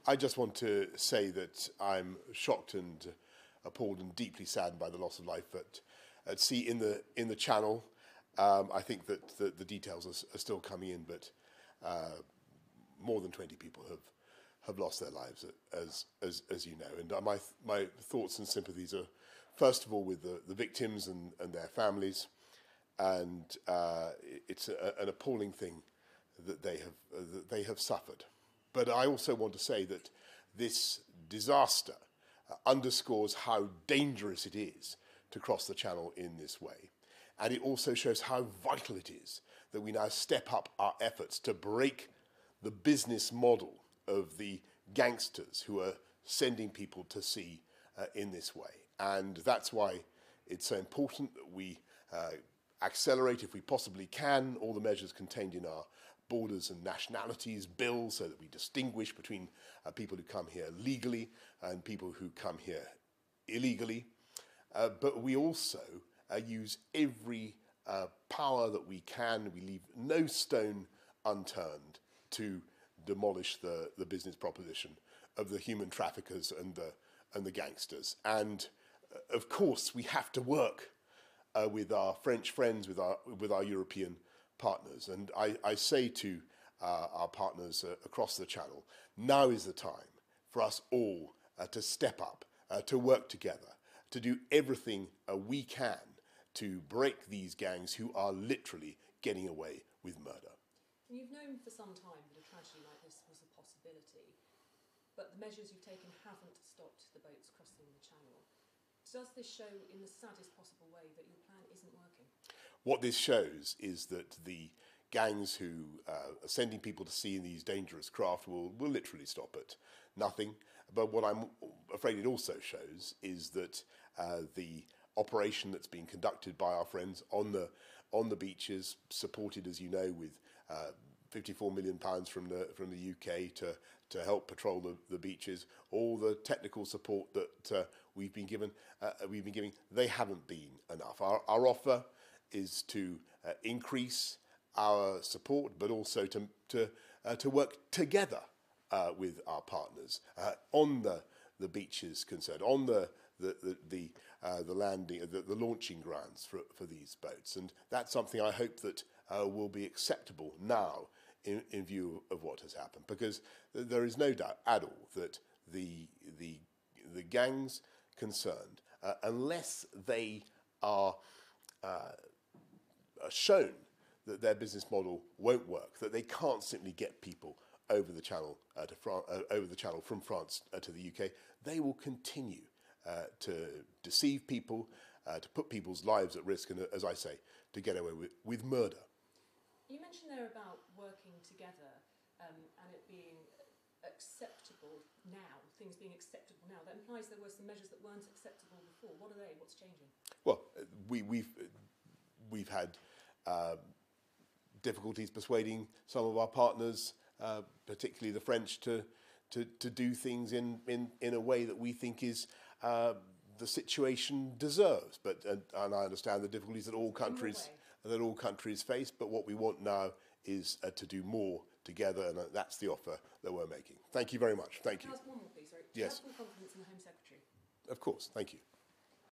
I just want to say that I'm shocked and appalled and deeply saddened by the loss of life at sea in the Channel. I think that the details are still coming in, but more than 20 people have lost their lives, as you know. And my thoughts and sympathies are, first of all, with the victims and their families. And it's an appalling thing that they have suffered. But I also want to say that this disaster underscores how dangerous it is to cross the Channel in this way. And it also shows how vital it is that we now step up our efforts to break the business model of the gangsters who are sending people to sea in this way. And that's why it's so important that we accelerate, if we possibly can, all the measures contained in our borders and nationalities bill, so that we distinguish between people who come here legally and people who come here illegally. But we also use every power that we can. We leave no stone unturned to demolish the business proposition of the human traffickers and the gangsters. And of course, we have to work with our French friends, with our European partners. And I say to our partners across the Channel, now is the time for us all to step up, to work together, to do everything we can to break these gangs who are literally getting away with murder. You've known for some time that a tragedy like this was a possibility, but the measures you've taken haven't stopped the boats crossing the Channel. Does this show in the saddest possible way that your plan isn't working? What this shows is that the gangs who are sending people to sea in these dangerous craft will literally stop at nothing. But what I'm afraid it also shows is that the operation that's being conducted by our friends on the beaches, supported, as you know, with £54 million from the UK to help patrol the beaches, all the technical support that we've been giving, they haven't been enough. Our offer is to increase our support, but also to work together with our partners on the beaches concerned, on the landing, the launching grounds for these boats. And that's something I hope that will be acceptable now in view of what has happened, because there is no doubt at all that the gangs concerned, unless they are shown that their business model won't work, that they can't simply get people over the Channel from France to the UK, they will continue to deceive people, to put people's lives at risk, and, as I say, to get away with murder. You mentioned there about working together and it being acceptable now, things being acceptable now. That implies there were some measures that weren't acceptable before. What are they? What's changing? Well, we've had difficulties persuading some of our partners, particularly the French, to do things in a way that we think is the situation deserves. But and I understand the difficulties that all countries face. But what we want now is to do more together, and that's the offer that we're making. Thank you very much. Thank you. Can I ask one more, please? Sorry. Yes. Do you have full confidence in the Home Secretary? Of course. Thank you.